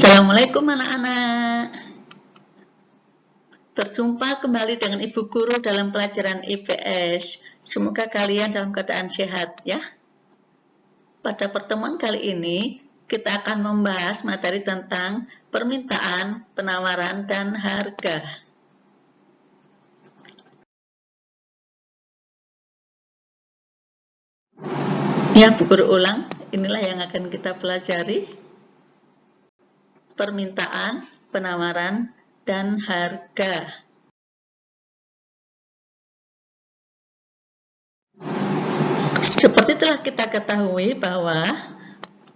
Assalamualaikum anak-anak. Berjumpa kembali dengan Ibu Guru dalam pelajaran IPS. Semoga kalian dalam keadaan sehat ya. Pada pertemuan kali ini kita akan membahas materi tentang permintaan, penawaran, dan harga. Ya, Bu Guru ulang. Inilah yang akan kita pelajari. Permintaan, penawaran, dan harga. Seperti telah kita ketahui bahwa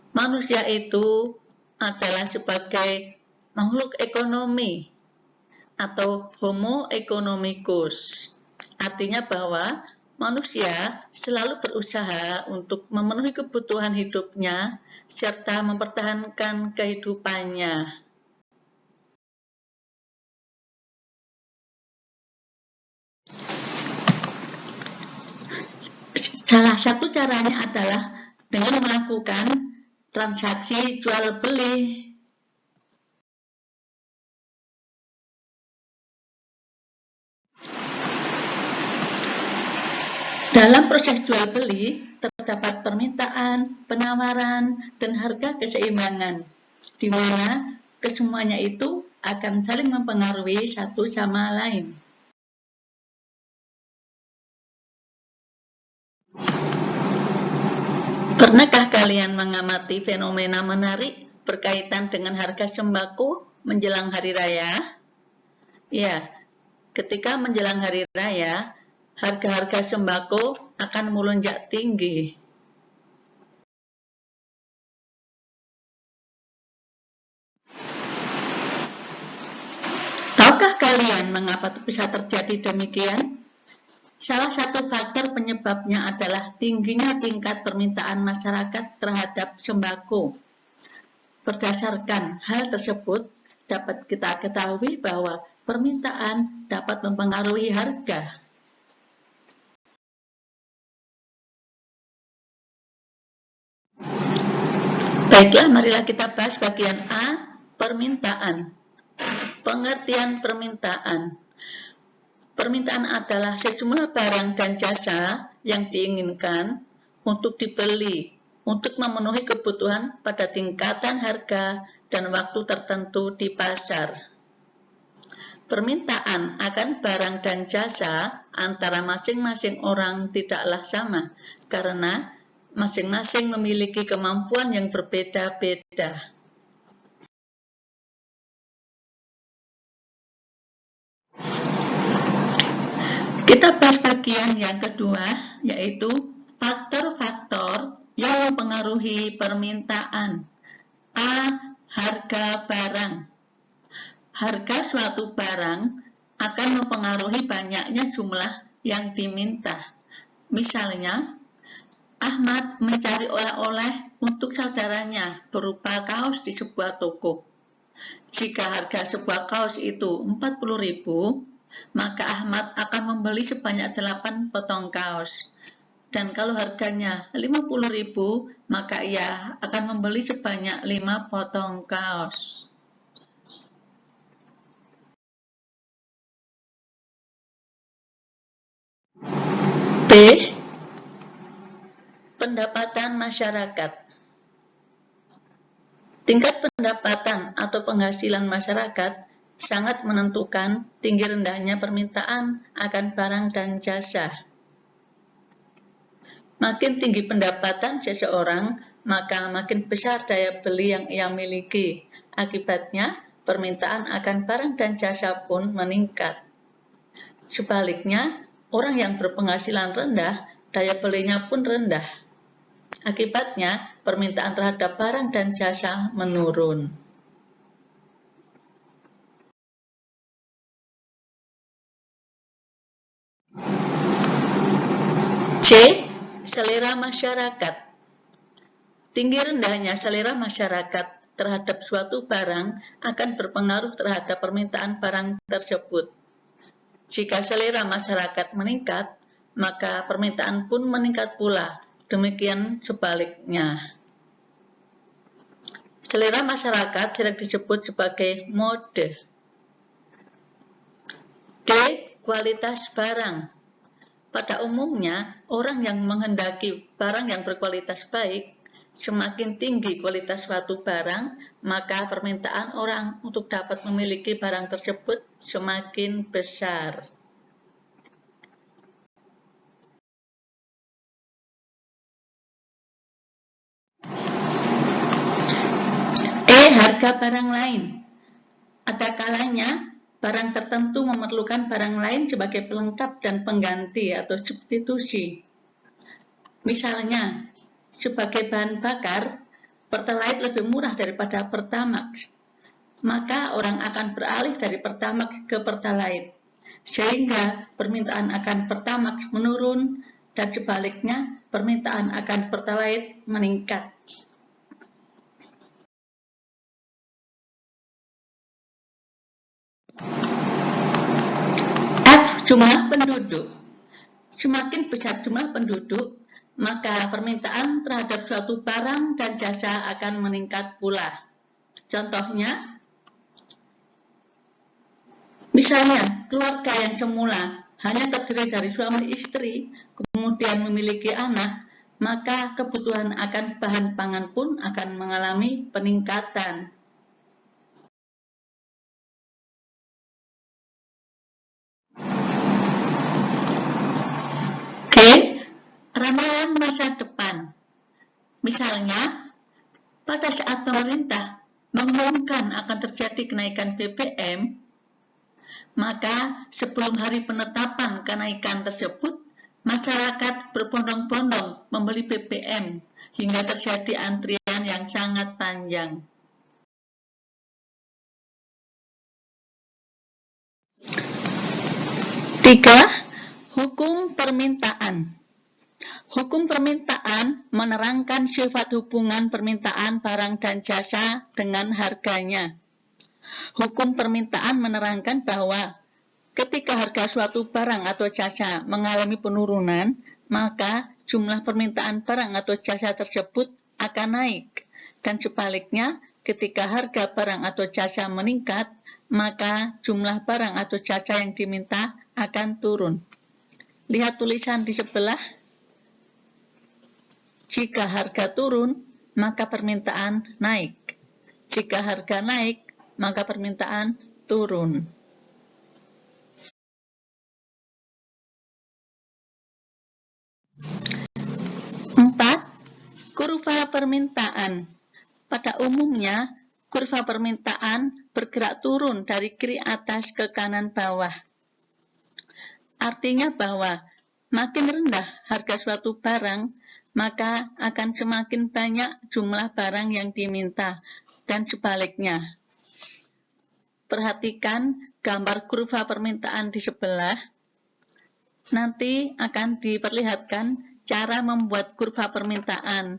manusia itu adalah sebagai makhluk ekonomi atau homo economicus. Artinya bahwa manusia selalu berusaha untuk memenuhi kebutuhan hidupnya serta mempertahankan kehidupannya. Salah satu caranya adalah dengan melakukan transaksi jual beli. Dalam proses jual beli terdapat permintaan, penawaran, dan harga keseimbangan, di mana kesemuanya itu akan saling mempengaruhi satu sama lain. Pernahkah kalian mengamati fenomena menarik berkaitan dengan harga sembako menjelang hari raya? Ya, ketika menjelang hari raya, harga-harga sembako akan melonjak tinggi. Tahukah kalian mengapa bisa terjadi demikian? Salah satu faktor penyebabnya adalah tingginya tingkat permintaan masyarakat terhadap sembako. Berdasarkan hal tersebut, dapat kita ketahui bahwa permintaan dapat mempengaruhi harga. Baiklah, marilah kita bahas bagian A, permintaan. Pengertian permintaan. Permintaan adalah sejumlah barang dan jasa yang diinginkan untuk dibeli, untuk memenuhi kebutuhan pada tingkatan harga dan waktu tertentu di pasar. Permintaan akan barang dan jasa antara masing-masing orang tidaklah sama, karena masing-masing memiliki kemampuan yang berbeda-beda. Kita bahas bagian yang kedua, yaitu faktor-faktor yang mempengaruhi permintaan. A. Harga barang. Harga suatu barang akan mempengaruhi banyaknya jumlah yang diminta. Misalnya, Ahmad mencari oleh-oleh untuk saudaranya berupa kaos di sebuah toko. Jika harga sebuah kaos itu 40.000, maka Ahmad akan membeli sebanyak 8 potong kaos. Dan kalau harganya 50.000, maka ia akan membeli sebanyak 5 potong kaos. B. Pendapatan masyarakat. Tingkat pendapatan atau penghasilan masyarakat sangat menentukan tinggi rendahnya permintaan akan barang dan jasa. Makin tinggi pendapatan seseorang, maka makin besar daya beli yang ia miliki. Akibatnya, permintaan akan barang dan jasa pun meningkat. Sebaliknya, orang yang berpenghasilan rendah, daya belinya pun rendah. Akibatnya, permintaan terhadap barang dan jasa menurun. C. Selera masyarakat. Tinggi rendahnya selera masyarakat terhadap suatu barang akan berpengaruh terhadap permintaan barang tersebut. Jika selera masyarakat meningkat, maka permintaan pun meningkat pula. Demikian sebaliknya. Selera masyarakat sering disebut sebagai mode. D. Kualitas barang. Pada umumnya, orang yang menghendaki barang yang berkualitas baik, semakin tinggi kualitas suatu barang, maka permintaan orang untuk dapat memiliki barang tersebut semakin besar. Harga barang lain. Ada kalanya barang tertentu memerlukan barang lain sebagai pelengkap dan pengganti atau substitusi. Misalnya, sebagai bahan bakar, Pertalite lebih murah daripada Pertamax, maka orang akan beralih dari Pertamax ke Pertalite, sehingga permintaan akan Pertamax menurun dan sebaliknya permintaan akan Pertalite meningkat. Jumlah penduduk. Semakin besar jumlah penduduk, maka permintaan terhadap suatu barang dan jasa akan meningkat pula. Contohnya, misalnya keluarga yang semula hanya terdiri dari suami istri, kemudian memiliki anak, maka kebutuhan akan bahan pangan pun akan mengalami peningkatan. Ramalan masa depan. Misalnya, pada saat pemerintah mengumumkan akan terjadi kenaikan BBM, maka sebelum hari penetapan kenaikan tersebut, masyarakat berbondong-bondong membeli BBM hingga terjadi antrian yang sangat panjang. Tiga, hukum permintaan. Hukum permintaan menerangkan sifat hubungan permintaan barang dan jasa dengan harganya. Hukum permintaan menerangkan bahwa ketika harga suatu barang atau jasa mengalami penurunan, maka jumlah permintaan barang atau jasa tersebut akan naik. Dan sebaliknya, ketika harga barang atau jasa meningkat, maka jumlah barang atau jasa yang diminta akan turun. Lihat tulisan di sebelah. Jika harga turun, maka permintaan naik. Jika harga naik, maka permintaan turun. Empat, kurva permintaan. Pada umumnya, kurva permintaan bergerak turun dari kiri atas ke kanan bawah. Artinya bahwa makin rendah harga suatu barang, maka akan semakin banyak jumlah barang yang diminta, dan sebaliknya. Perhatikan gambar kurva permintaan di sebelah. Nanti akan diperlihatkan cara membuat kurva permintaan,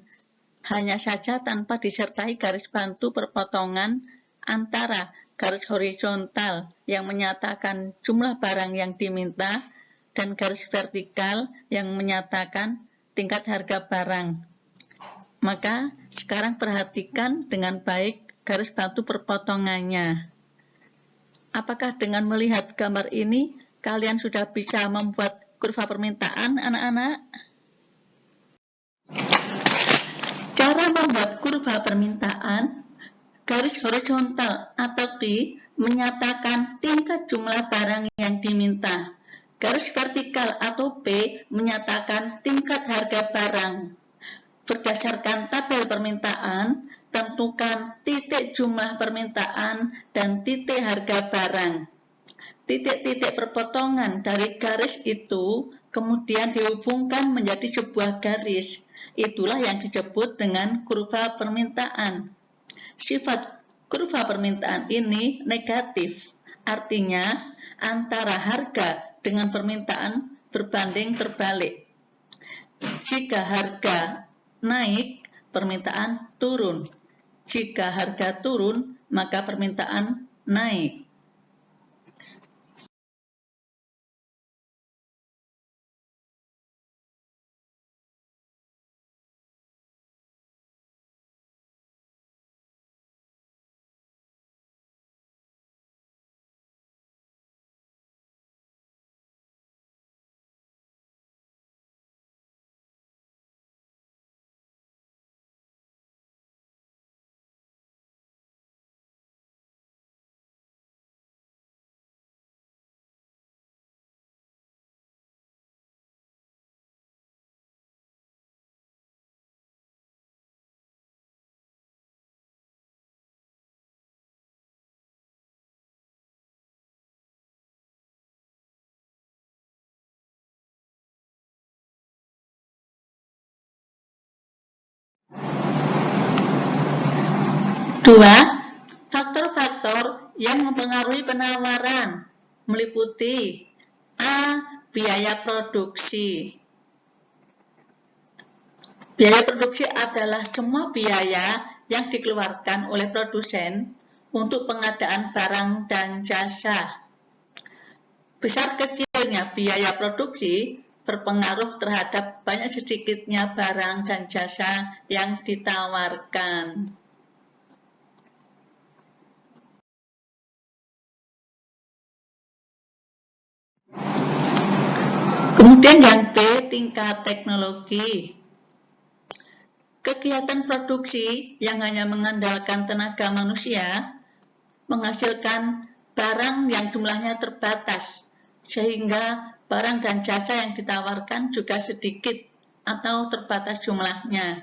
hanya saja tanpa disertai garis bantu perpotongan antara garis horizontal yang menyatakan jumlah barang yang diminta dan garis vertikal yang menyatakan tingkat harga barang. Maka sekarang perhatikan dengan baik garis bantu perpotongannya. Apakah dengan melihat gambar ini kalian sudah bisa membuat kurva permintaan, anak-anak? Cara membuat kurva permintaan, garis horizontal atau T menyatakan tingkat jumlah barang yang diminta. Garis vertikal atau P menyatakan tingkat harga barang. Berdasarkan tabel permintaan, tentukan titik jumlah permintaan dan titik harga barang. Titik-titik perpotongan dari garis itu kemudian dihubungkan menjadi sebuah garis. Itulah yang disebut dengan kurva permintaan. Sifat kurva permintaan ini negatif, artinya antara harga dengan permintaan berbanding terbalik. Jika harga naik, permintaan turun. Jika harga turun, maka permintaan naik. 2. Faktor-faktor yang mempengaruhi penawaran meliputi A. Biaya produksi. Biaya produksi adalah semua biaya yang dikeluarkan oleh produsen untuk pengadaan barang dan jasa. Besar kecilnya biaya produksi berpengaruh terhadap banyak sedikitnya barang dan jasa yang ditawarkan. Kemudian yang B, tingkat teknologi. Kegiatan produksi yang hanya mengandalkan tenaga manusia menghasilkan barang yang jumlahnya terbatas, sehingga barang dan jasa yang ditawarkan juga sedikit atau terbatas jumlahnya.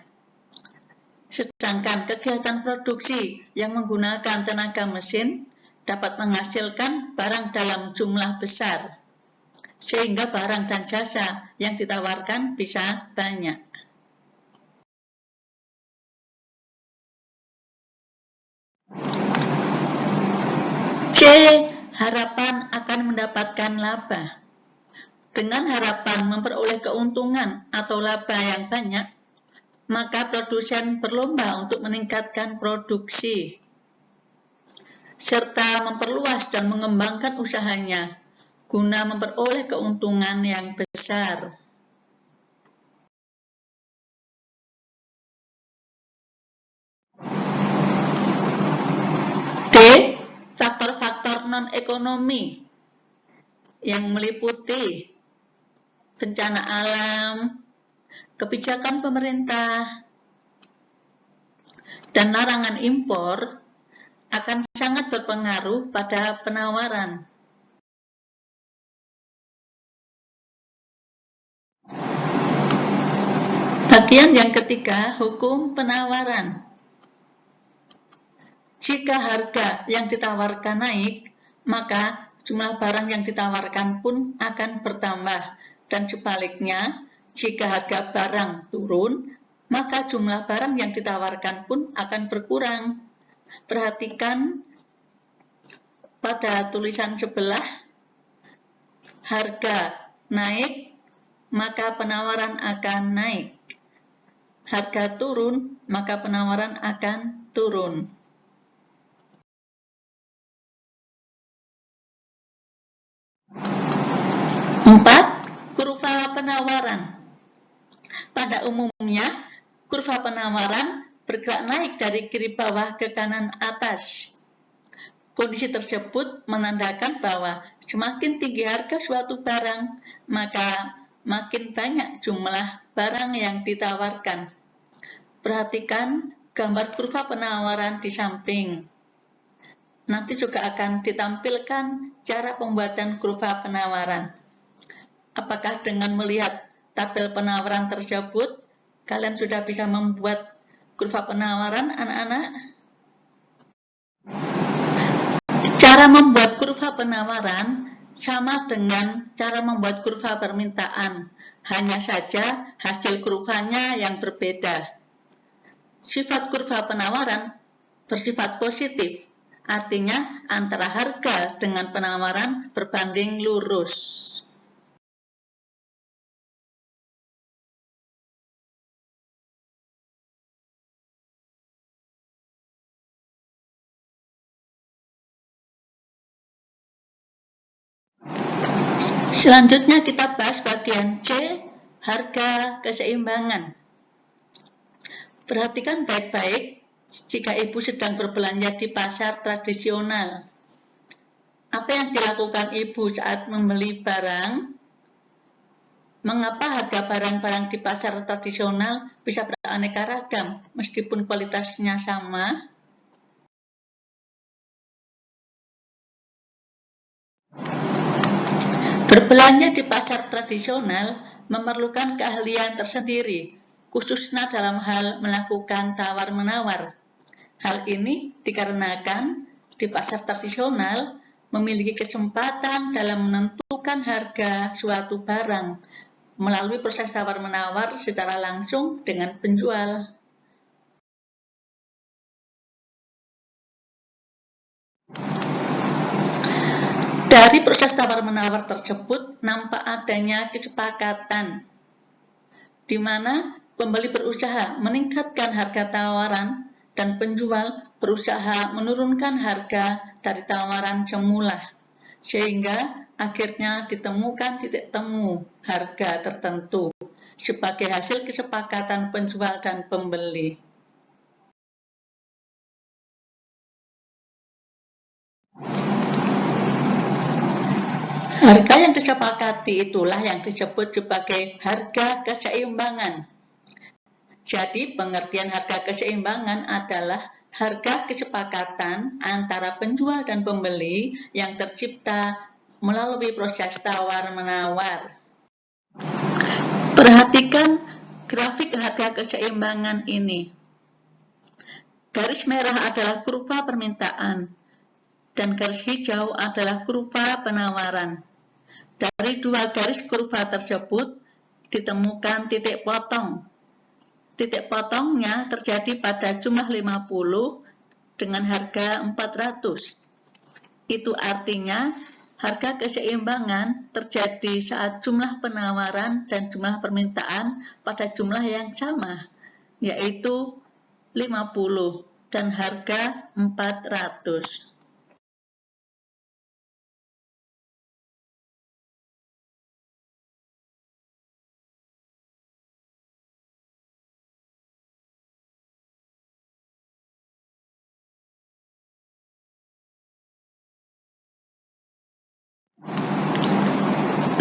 Sedangkan kegiatan produksi yang menggunakan tenaga mesin dapat menghasilkan barang dalam jumlah besar, sehingga barang dan jasa yang ditawarkan bisa banyak. C. Harapan akan mendapatkan laba. Dengan harapan memperoleh keuntungan atau laba yang banyak, maka produsen berlomba untuk meningkatkan produksi, serta memperluas dan mengembangkan usahanya guna memperoleh keuntungan yang besar. D. Faktor-faktor non-ekonomi yang meliputi bencana alam, kebijakan pemerintah, dan larangan impor akan sangat berpengaruh pada penawaran. Bagian yang ketiga, hukum penawaran. Jika harga yang ditawarkan naik, maka jumlah barang yang ditawarkan pun akan bertambah, dan sebaliknya, jika harga barang turun, maka jumlah barang yang ditawarkan pun akan berkurang. Perhatikan pada tulisan sebelah, harga naik, maka penawaran akan naik. Harga turun, maka penawaran akan turun. Kurva penawaran. Pada umumnya, kurva penawaran bergerak naik dari kiri bawah ke kanan atas. Kondisi tersebut menandakan bahwa semakin tinggi harga suatu barang, maka makin banyak jumlah barang yang ditawarkan. Perhatikan gambar kurva penawaran di samping. Nanti juga akan ditampilkan cara pembuatan kurva penawaran. Apakah dengan melihat tabel penawaran tersebut, kalian sudah bisa membuat kurva penawaran, anak-anak? Cara membuat kurva penawaran sama dengan cara membuat kurva permintaan, hanya saja hasil kurvanya yang berbeda. Sifat kurva penawaran bersifat positif, artinya antara harga dengan penawaran berbanding lurus. Selanjutnya kita bahas bagian C, harga keseimbangan. Perhatikan baik-baik jika ibu sedang berbelanja di pasar tradisional. Apa yang dilakukan ibu saat membeli barang? Mengapa harga barang-barang di pasar tradisional bisa beraneka ragam meskipun kualitasnya sama? Berbelanja di pasar tradisional memerlukan keahlian tersendiri, khususnya dalam hal melakukan tawar-menawar. Hal ini dikarenakan di pasar tradisional memiliki kesempatan dalam menentukan harga suatu barang melalui proses tawar-menawar secara langsung dengan penjual. Dari proses tawar-menawar tersebut nampak adanya kesepakatan di mana pembeli berusaha meningkatkan harga tawaran dan penjual berusaha menurunkan harga dari tawaran semula, sehingga akhirnya ditemukan titik temu harga tertentu sebagai hasil kesepakatan penjual dan pembeli. Harga yang disepakati itulah yang disebut sebagai harga keseimbangan. Jadi, pengertian harga keseimbangan adalah harga kesepakatan antara penjual dan pembeli yang tercipta melalui proses tawar-menawar. Perhatikan grafik harga keseimbangan ini. Garis merah adalah kurva permintaan, dan garis hijau adalah kurva penawaran. Dari dua garis kurva tersebut ditemukan titik potong. Titik potongnya terjadi pada jumlah 50 dengan harga 400. Itu artinya harga keseimbangan terjadi saat jumlah penawaran dan jumlah permintaan pada jumlah yang sama, yaitu 50 dan harga 400.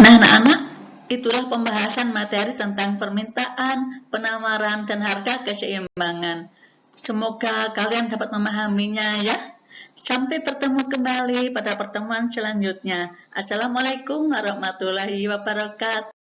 Nah, anak-anak, itulah pembahasan materi tentang permintaan, penawaran, dan harga keseimbangan. Semoga kalian dapat memahaminya ya. Sampai bertemu kembali pada pertemuan selanjutnya. Assalamualaikum warahmatullahi wabarakatuh.